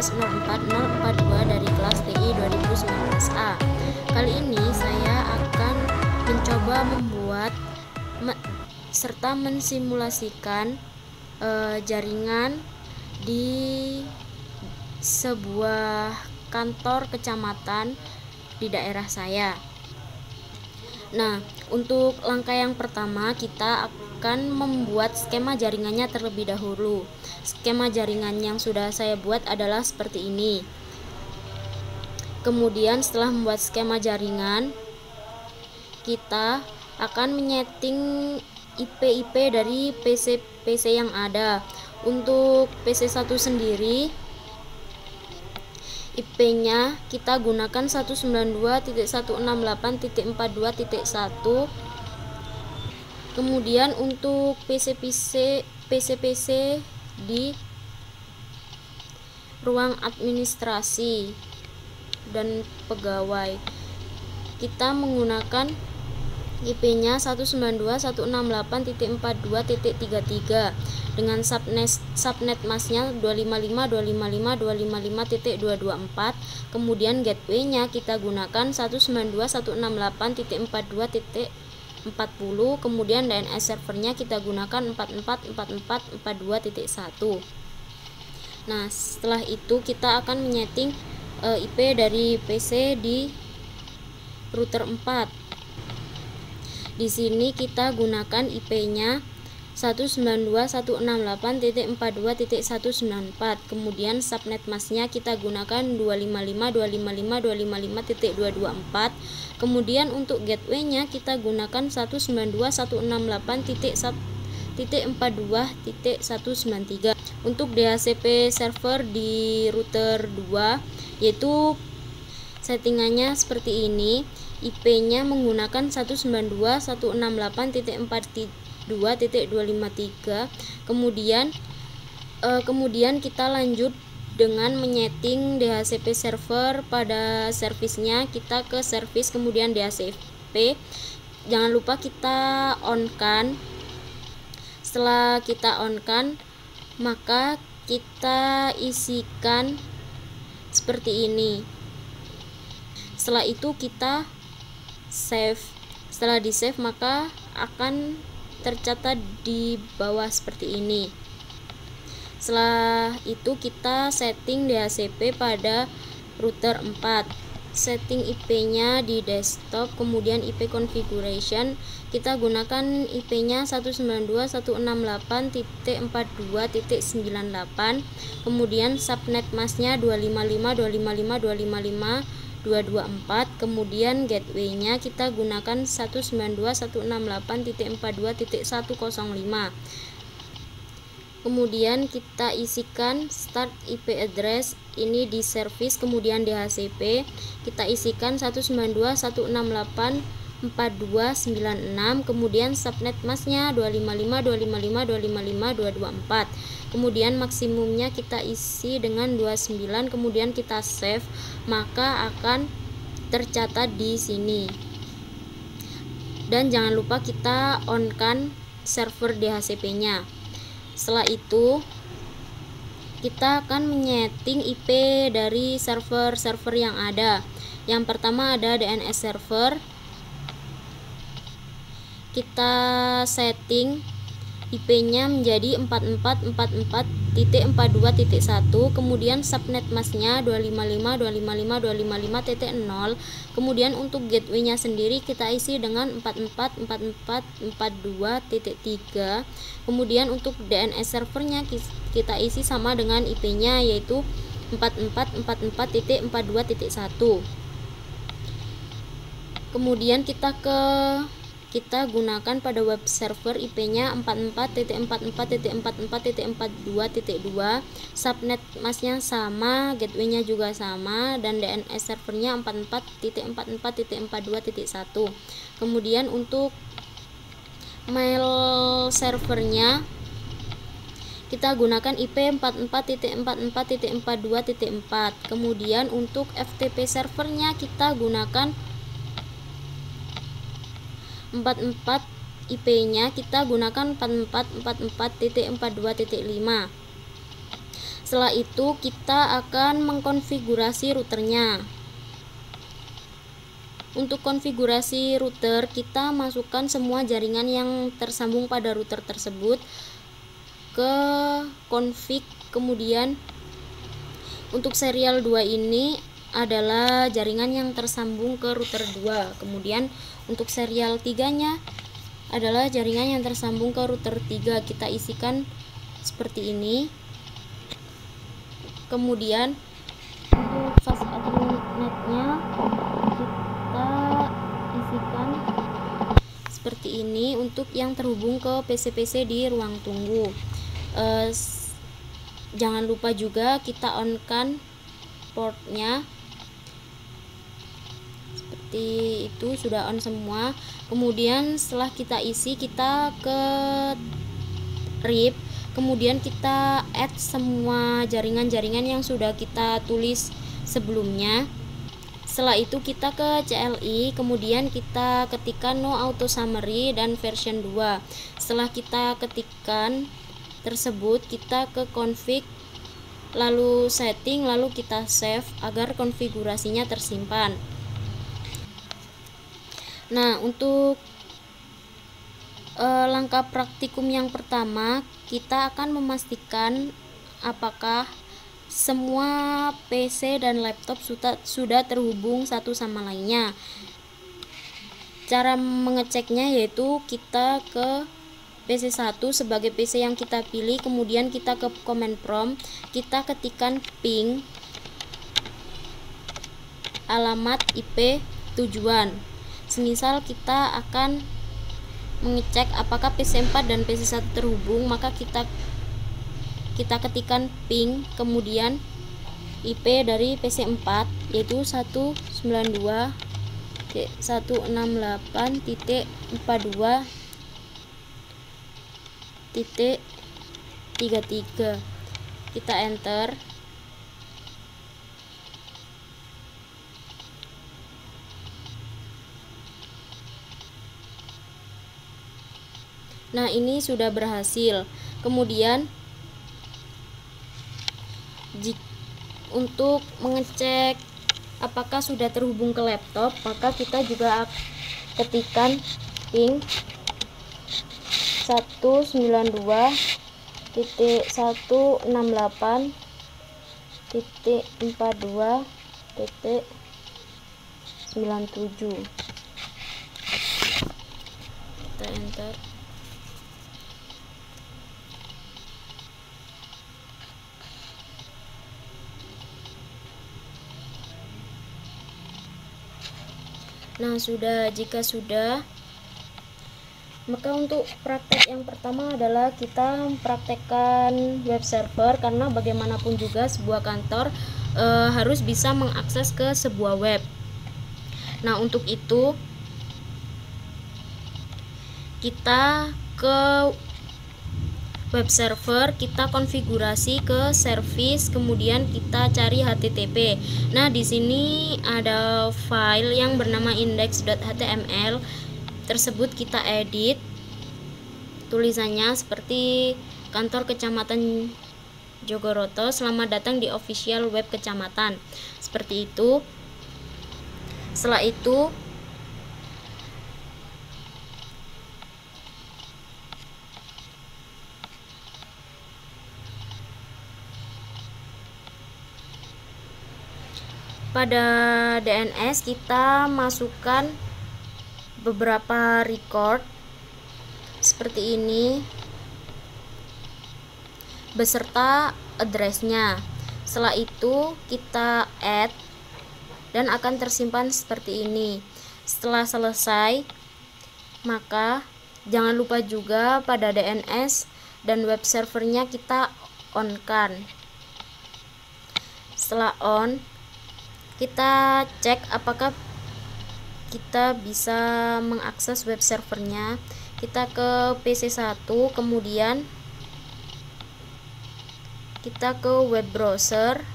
kelas 04042 dari kelas TI 2019A. Kali ini saya akan mencoba membuat serta mensimulasikan jaringan di sebuah kantor kecamatan di daerah saya. Nah, untuk langkah yang pertama kita akan membuat skema jaringannya terlebih dahulu. Skema jaringan yang sudah saya buat adalah seperti ini. Kemudian setelah membuat skema jaringan, kita akan menyeting IP dari PC yang ada. Untuk PC1 sendiri, IP-nya kita gunakan 192.168.42.1. Kemudian untuk PC di ruang administrasi dan pegawai, kita menggunakan IP-nya 192.168.42.33 dengan subnet masknya 255.255.255.224. Kemudian gateway-nya kita gunakan 192.168.42.40. Kemudian DNS servernya kita gunakan 444442.1. Nah, setelah itu kita akan menyeting IP dari PC di router 4. Di sini kita gunakan IP-nya 192.168.42.194. Kemudian subnet masknya kita gunakan 255.255.255.224. Kemudian untuk gateway-nya kita gunakan 192.168.42.193. Untuk DHCP server di router 2, yaitu settingannya seperti ini. IP-nya menggunakan 192.168.42.253. Kemudian kita lanjut dengan menyeting DHCP server pada servisnya. Kita ke servis, kemudian DHCP. Jangan lupa kita on-kan. Setelah kita on-kan, maka kita isikan seperti ini. Setelah itu kita save. Setelah di save, maka akan tercatat di bawah seperti ini. Setelah itu kita setting DHCP pada router 4. Setting IP-nya di desktop, kemudian IP configuration kita gunakan IP-nya 192.168.42.98. kemudian subnet masknya 255.255.255.224. kemudian gateway-nya kita gunakan 192.168.42.105. kemudian kita isikan start IP address ini di service, kemudian DHCP kita isikan 192.168.42.96. kemudian subnet masknya 255.255.255.224. kemudian maksimumnya kita isi dengan 29. kemudian kita save, maka akan tercatat di sini. Dan jangan lupa kita on-kan server DHCP-nya. Setelah itu kita akan menyeting IP dari server-server yang ada. Yang pertama ada DNS server. Kita setting IP-nya menjadi 4444.42.1. kemudian subnet masknya 255.255.255.0. kemudian untuk gateway-nya sendiri kita isi dengan 444442.3. kemudian untuk DNS servernya kita isi sama dengan IP-nya, yaitu 4444.42.1. kemudian kita gunakan pada web server IP-nya 44.44.44.42.2. subnet masknya sama, gateway-nya juga sama, dan DNS servernya 44.44.42.1. kemudian untuk mail servernya kita gunakan IP 44.44.42.4. kemudian untuk FTP servernya kita gunakan 44. IP-nya kita gunakan 4444.42.5. Setelah itu kita akan mengkonfigurasi routernya. Untuk konfigurasi router, kita masukkan semua jaringan yang tersambung pada router tersebut ke config. Kemudian untuk serial 2 ini adalah jaringan yang tersambung ke router 2. Kemudian untuk serial 3-nya adalah jaringan yang tersambung ke router 3. Kita isikan seperti ini. Kemudian untuk fast admin netnya kita isikan seperti ini untuk yang terhubung ke PC-PC di ruang tunggu. Jangan lupa juga kita on-kan portnya seperti itu, sudah on semua. Kemudian setelah kita isi, kita ke RIP, kemudian kita add semua jaringan-jaringan yang sudah kita tulis sebelumnya. Setelah itu kita ke CLI, kemudian kita ketikkan no auto summary dan version 2. Setelah kita ketikkan tersebut, kita ke config, lalu setting, lalu kita save agar konfigurasinya tersimpan. Nah, untuk langkah praktikum yang pertama, kita akan memastikan apakah semua PC dan laptop sudah terhubung satu sama lainnya. Cara mengeceknya yaitu kita ke PC1 sebagai PC yang kita pilih, kemudian kita ke command prompt, kita ketikkan ping alamat IP tujuan. Semisal kita akan mengecek apakah PC4 dan PC1 terhubung, maka kita ketikkan ping kemudian IP dari PC4 yaitu 192.168.32.33. Kita enter. Nah, ini sudah berhasil. Kemudian untuk mengecek apakah sudah terhubung ke laptop, maka kita juga ketikkan ping 192.168.42.97. Kita enter. Nah, jika sudah, maka untuk praktek yang pertama adalah kita mempraktekkan web server, karena bagaimanapun juga sebuah kantor harus bisa mengakses ke sebuah web. Nah, untuk itu kita ke web server, kita konfigurasi ke service, kemudian kita cari HTTP. Nah, di sini ada file yang bernama index.html. Tersebut kita edit tulisannya seperti kantor kecamatan Jogoroto, selamat datang di official web kecamatan. Seperti itu. Setelah itu pada DNS kita masukkan beberapa record seperti ini beserta addressnya. Setelah itu kita add dan akan tersimpan seperti ini. Setelah selesai, maka jangan lupa juga pada DNS dan web servernya kita on-kan. Setelah on, kita cek apakah kita bisa mengakses web servernya. Kita ke PC1, kemudian kita ke web browser,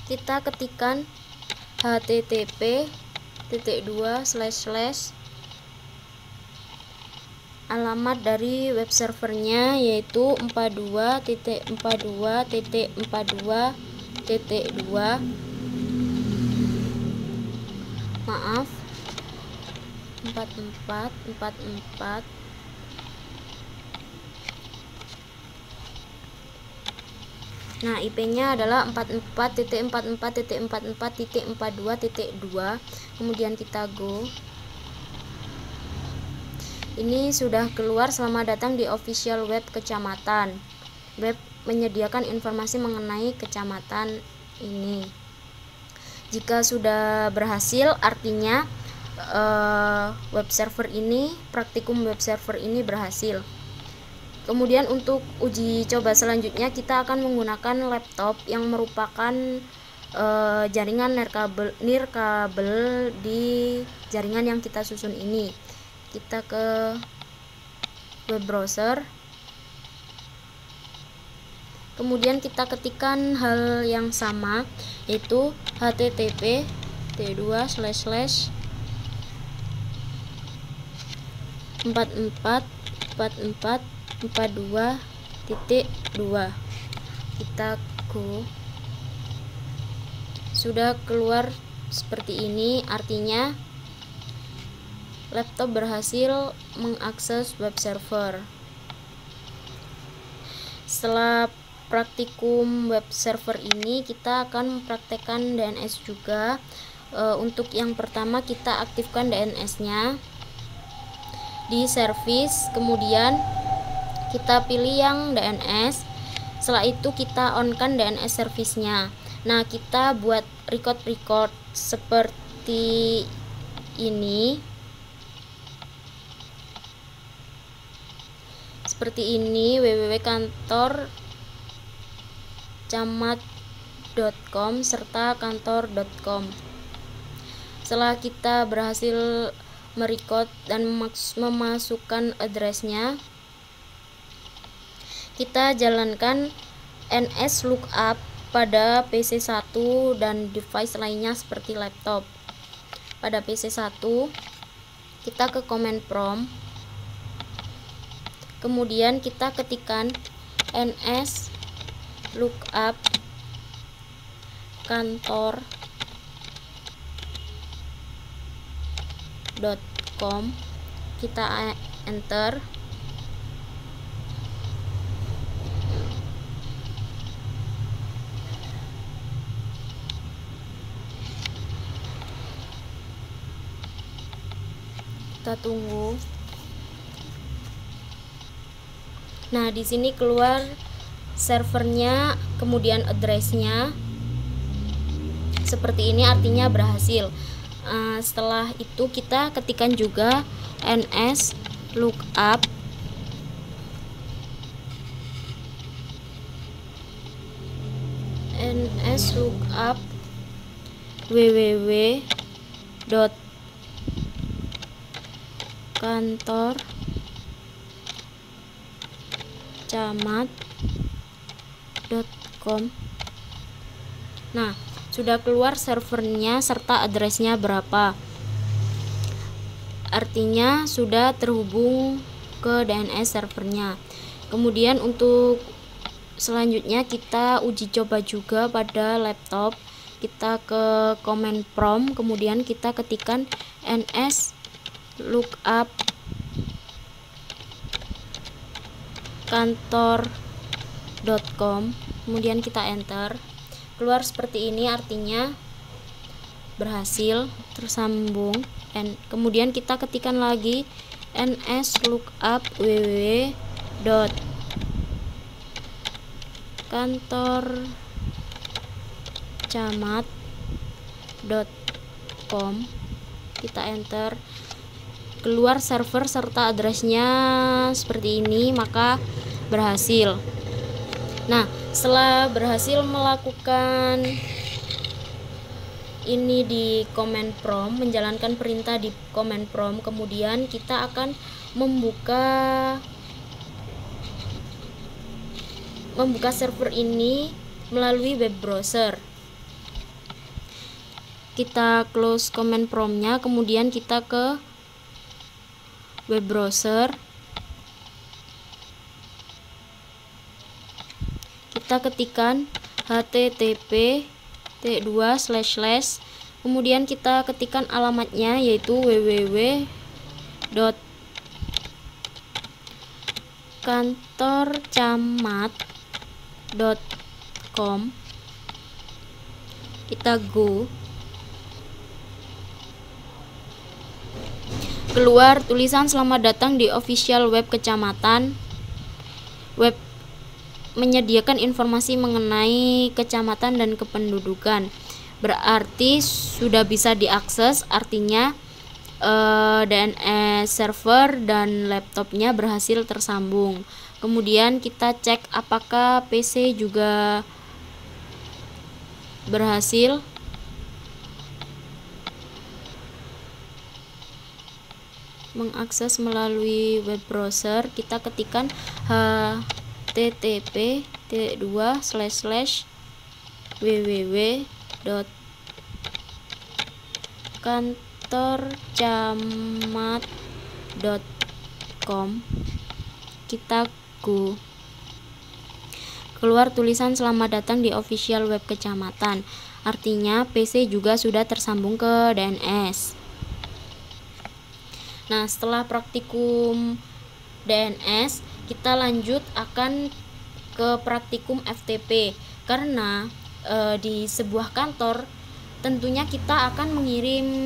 kita ketikkan http:// alamat dari web servernya, yaitu 42.42.42.2 maaf 44. Nah, IP-nya adalah 44.44.44.42.2. Kemudian kita go. Ini sudah keluar. Selamat datang di official web kecamatan. Web menyediakan informasi mengenai kecamatan ini. Jika sudah berhasil, artinya web server ini, praktikum web server ini berhasil. Kemudian untuk uji coba selanjutnya kita akan menggunakan laptop yang merupakan jaringan nirkabel di jaringan yang kita susun ini. Kita ke web browser, kemudian kita ketikkan hal yang sama, yaitu http t2/444442.2. kita go. Sudah keluar seperti ini, artinya laptop berhasil mengakses web server. Setelah praktikum web server ini, kita akan mempraktekkan DNS juga. Untuk yang pertama, kita aktifkan DNS-nya di service, kemudian kita pilih yang DNS. Setelah itu kita on-kan DNS service-nya. Nah, kita buat record seperti ini. www.kantorcamat.com serta kantor.com. Setelah kita berhasil merecord dan memasukkan addressnya, kita jalankan ns lookup pada PC 1 dan device lainnya seperti laptop. Pada PC 1 kita ke command prompt, kemudian kita ketikkan ns lookup kantor.com, kita enter. Kita tunggu. Nah, di sini keluar servernya, kemudian addressnya seperti ini, artinya berhasil. Setelah itu kita ketikkan juga ns lookup www.kantorcamat.com. Nah, sudah keluar servernya serta addressnya berapa, artinya sudah terhubung ke DNS servernya. Kemudian untuk selanjutnya kita uji coba juga pada laptop. Kita ke command prompt, kemudian kita ketikkan ns lookup kantor.com, kemudian kita enter. Keluar seperti ini, artinya berhasil tersambung. Kemudian kita ketikkan lagi ns lookup www.kantorcamat.com, kita enter. Keluar server serta addressnya seperti ini, maka berhasil. Nah, setelah berhasil melakukan ini di command prompt, menjalankan perintah di command prompt, kemudian kita akan membuka server ini melalui web browser. Kita close command promptnya, kemudian kita ke web browser, kita ketikkan http t2 // kemudian kita ketikkan alamatnya yaitu www.kantorcamat.com. Kita go. Keluar tulisan selamat datang di official web kecamatan. Web menyediakan informasi mengenai kecamatan dan kependudukan. Berarti sudah bisa diakses, artinya DNS server dan laptopnya berhasil tersambung. Kemudian kita cek apakah PC juga berhasil. Mengakses melalui web browser, kita ketikkan http t2 / www.kantorcamat.com. Kita go. Keluar tulisan selamat datang di official web kecamatan, artinya PC juga sudah tersambung ke DNS. Nah, setelah praktikum DNS, kita lanjut akan ke praktikum FTP. Karena di sebuah kantor tentunya kita akan mengirim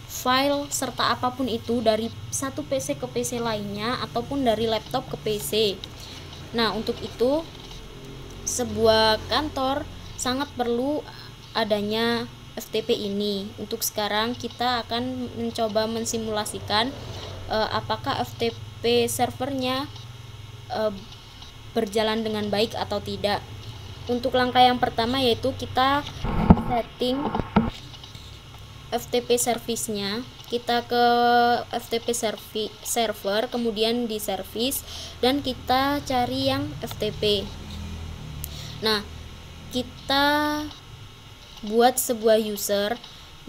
file serta apapun itu dari satu PC ke PC lainnya ataupun dari laptop ke PC. Nah, untuk itu sebuah kantor sangat perlu adanya FTP ini. Untuk sekarang kita akan mencoba mensimulasikan apakah FTP servernya berjalan dengan baik atau tidak. Untuk langkah yang pertama yaitu kita setting FTP service-nya. Kita ke FTP server, kemudian di service, dan kita cari yang FTP. Nah, kita buat sebuah user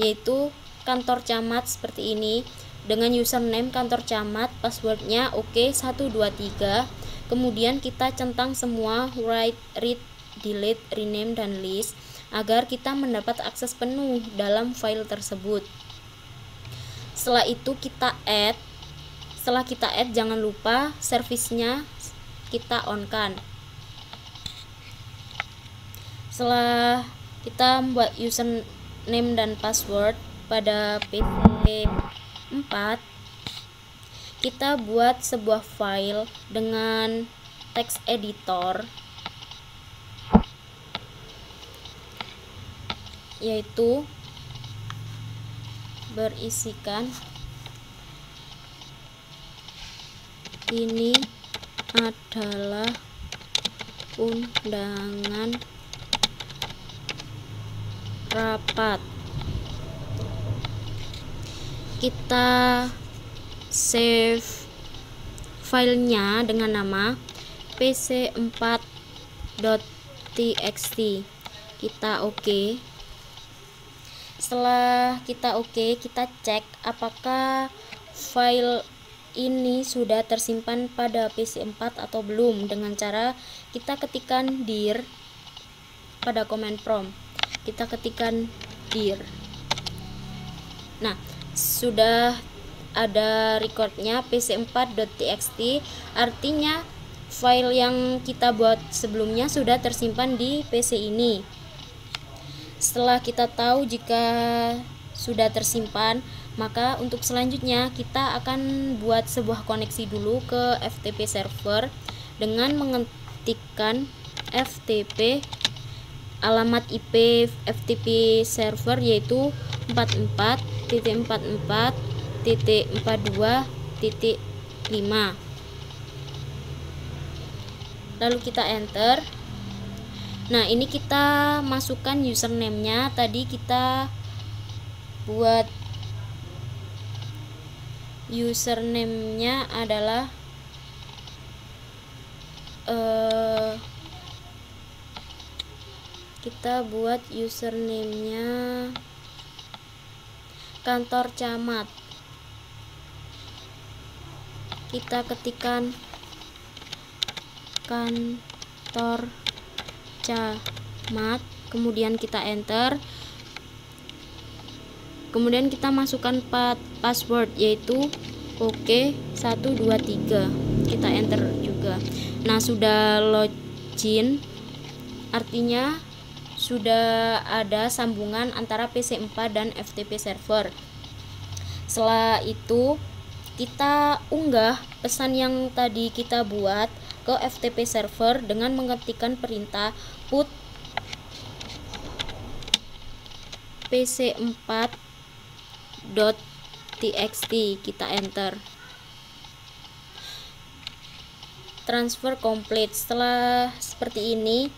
yaitu kantor camat seperti ini dengan username kantor camat, passwordnya oke 123. Kemudian kita centang semua write, read, delete, rename, dan list agar kita mendapat akses penuh dalam file tersebut. Setelah itu kita add. Setelah kita add, jangan lupa service-nya kita on-kan. Setelah kita membuat username dan password pada PC 4, kita buat sebuah file dengan text editor yaitu berisikan ini adalah undangan rapat. Kita save filenya dengan nama pc4.txt. Kita oke. Setelah kita oke, kita cek apakah file ini sudah tersimpan pada PC4 atau belum dengan cara kita ketikkan dir pada command prompt. Kita ketikkan dir. Nah, sudah ada recordnya pc4.txt, artinya file yang kita buat sebelumnya sudah tersimpan di PC ini. Setelah kita tahu jika sudah tersimpan, maka untuk selanjutnya kita akan buat sebuah koneksi dulu ke FTP server dengan mengetikkan FTP alamat IP FTP server yaitu 44.44.42.5. Lalu kita enter. Nah, ini kita masukkan username-nya. Tadi kita buat username-nya adalah kita buat username-nya kantor camat. Kita ketikkan kantor Camat, kemudian kita enter. Kemudian kita masukkan password yaitu OK123. Kita enter juga. Nah, sudah login, artinya sudah ada sambungan antara PC4 dan FTP server. Setelah itu kita unggah pesan yang tadi kita buat ke FTP server dengan mengetikkan perintah put pc4.txt. Kita enter. Transfer complete. Setelah seperti ini,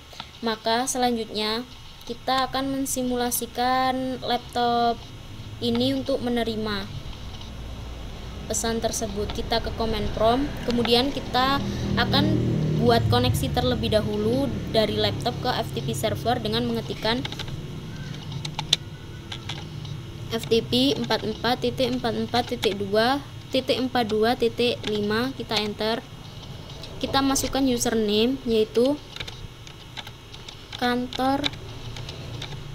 maka selanjutnya kita akan mensimulasikan laptop ini untuk menerima pesan tersebut. Kita ke command prompt, kemudian kita akan buat koneksi terlebih dahulu dari laptop ke FTP server dengan mengetikkan FTP 44.44.2.42.5. kita enter. Kita masukkan username yaitu kantor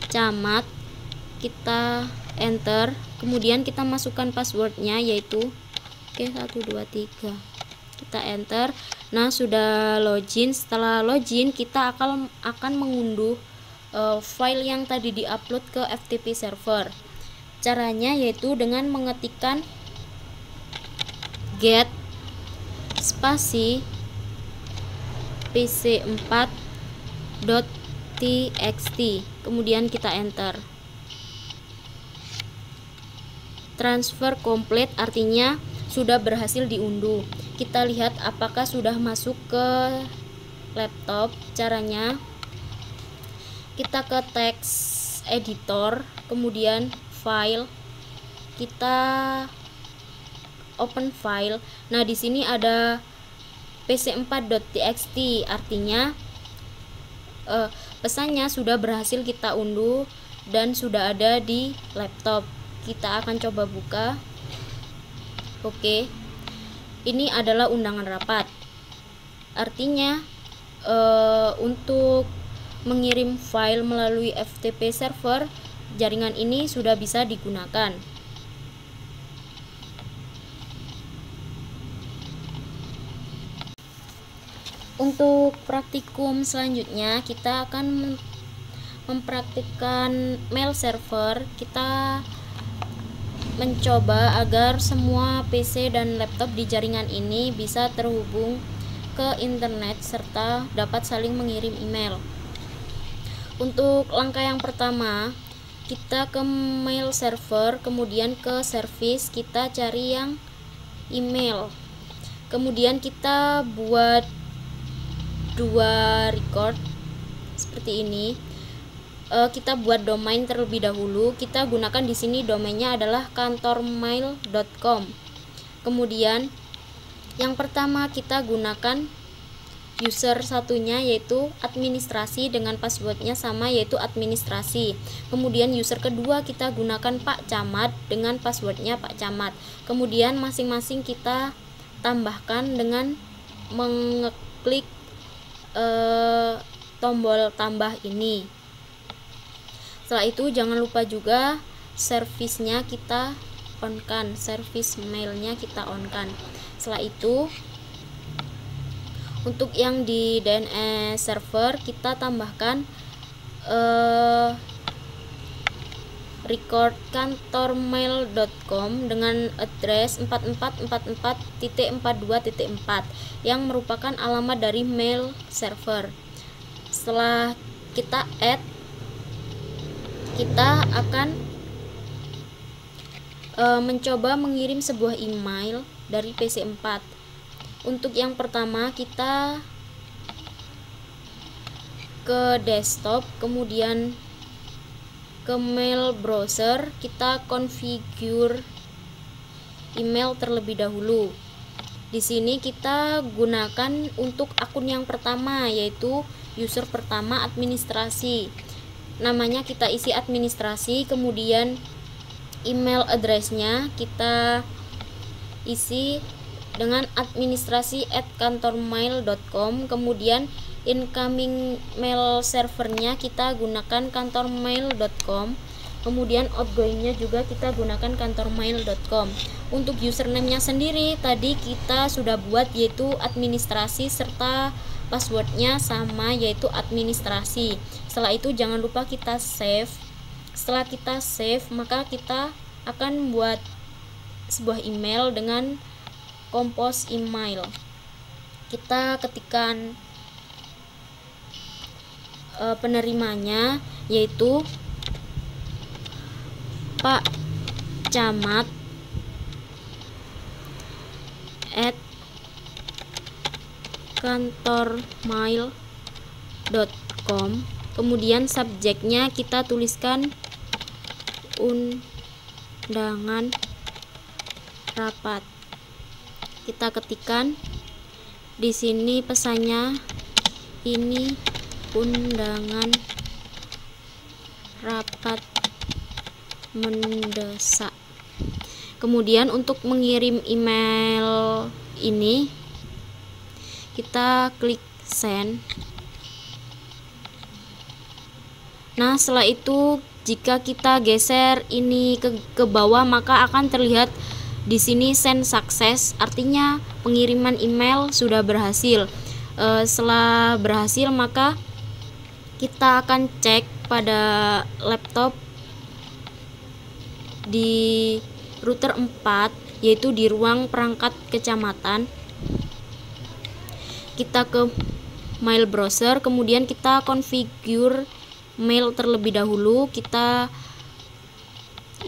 camat, kita enter. Kemudian kita masukkan passwordnya yaitu OK123. Kita enter. Nah, sudah login. Setelah login, kita akan mengunduh file yang tadi diupload ke FTP server. Caranya yaitu dengan mengetikkan get spasi pc4.txt, kemudian kita enter. Transfer complete artinya sudah berhasil diunduh. Kita lihat apakah sudah masuk ke laptop. Caranya kita ke text editor, kemudian file, kita open file. Nah, di sini ada pc4.txt, artinya pesannya sudah berhasil kita unduh dan sudah ada di laptop. Kita akan coba buka. Oke, ini adalah undangan rapat. Artinya untuk mengirim file melalui FTP server, jaringan ini sudah bisa digunakan. Untuk praktikum selanjutnya, kita akan mempraktikkan mail server. Kita mencoba agar semua PC dan laptop di jaringan ini bisa terhubung ke internet serta dapat saling mengirim email. Untuk langkah yang pertama, kita ke mail server, kemudian ke service, kita cari yang email. Kemudian kita buat dua record seperti ini. Kita buat domain terlebih dahulu. Kita gunakan di sini domainnya adalah kantormail.com. Kemudian yang pertama kita gunakan user satunya yaitu administrasi dengan passwordnya sama yaitu administrasi. Kemudian user kedua kita gunakan Pak Camat dengan passwordnya Pak Camat. Kemudian masing-masing kita tambahkan dengan mengeklik tombol tambah ini. Setelah itu jangan lupa juga servisnya kita on kan, service mailnya kita on kan. Setelah itu untuk yang di DNS server kita tambahkan record kantormail.com dengan address 4444.42.4 yang merupakan alamat dari mail server. Setelah kita add, kita akan mencoba mengirim sebuah email dari PC4. Untuk yang pertama kita ke desktop, kemudian ke mail browser, kita configure email terlebih dahulu. Di sini kita gunakan untuk akun yang pertama yaitu user pertama administrasi. Namanya kita isi administrasi, kemudian email address-nya kita isi dengan administrasi@kantormail.com. Kemudian incoming mail servernya kita gunakan kantormail.com. Kemudian outgoingnya juga kita gunakan kantormail.com. Untuk username-nya sendiri tadi kita sudah buat, yaitu administrasi serta passwordnya sama, yaitu administrasi. Setelah itu jangan lupa kita save. Setelah kita save, maka kita akan buat sebuah email dengan compose email. Kita ketikkan penerimanya, yaitu Pak Camat @kantormail.com. Kemudian subjeknya kita tuliskan undangan rapat. Kita ketikkan di sini pesannya, ini undangan rapat mendesak. Kemudian untuk mengirim email ini kita klik send. Nah, setelah itu jika kita geser ini ke bawah, maka akan terlihat di sini send success, artinya pengiriman email sudah berhasil. Setelah berhasil, maka kita akan cek pada laptop di router 4, yaitu di ruang perangkat kecamatan. Kita ke mail browser, kemudian kita configure mail terlebih dahulu. Kita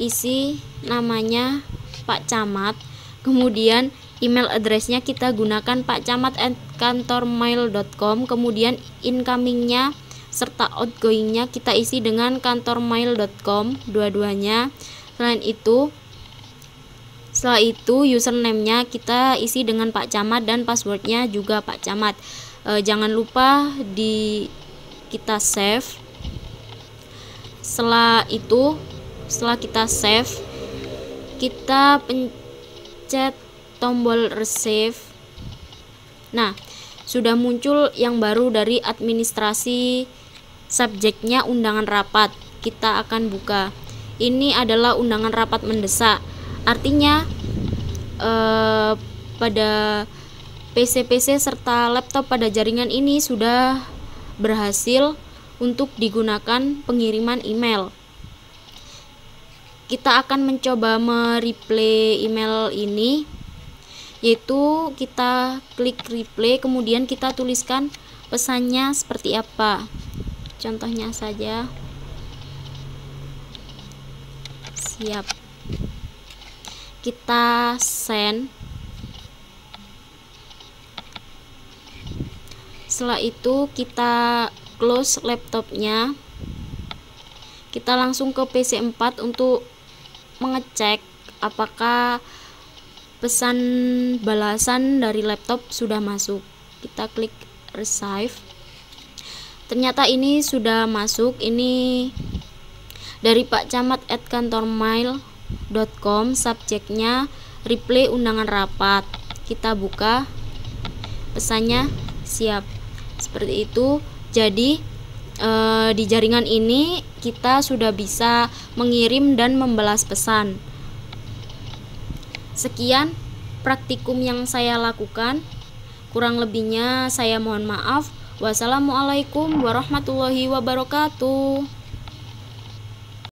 isi namanya Pak Camat, kemudian email addressnya kita gunakan pakcamat@kantormail.com. Kemudian incomingnya serta outgoingnya kita isi dengan kantormail.com, dua-duanya. Setelah itu username-nya kita isi dengan Pak Camat dan passwordnya juga Pak Camat. Jangan lupa kita save. Setelah kita save, kita pencet tombol receive. Nah, sudah muncul yang baru dari administrasi, subjeknya undangan rapat. Kita akan buka. Ini adalah undangan rapat mendesak. Artinya pada PC-PC serta laptop pada jaringan ini sudah berhasil untuk digunakan pengiriman email. Kita akan mencoba mereplay email ini, yaitu kita klik replay, kemudian kita tuliskan pesannya seperti apa. Contohnya saja. Siap. Kita send. Setelah itu kita close laptopnya. Kita langsung ke PC 4 untuk mengecek apakah pesan balasan dari laptop sudah masuk. Kita klik receive. Ternyata ini sudah masuk. Ini dari Pak Camat @kantormail.com, subjeknya replay undangan rapat. Kita buka, pesannya siap. Seperti itu. Jadi di jaringan ini kita sudah bisa mengirim dan membalas pesan. Sekian praktikum yang saya lakukan. Kurang lebihnya saya mohon maaf. Wassalamualaikum warahmatullahi wabarakatuh.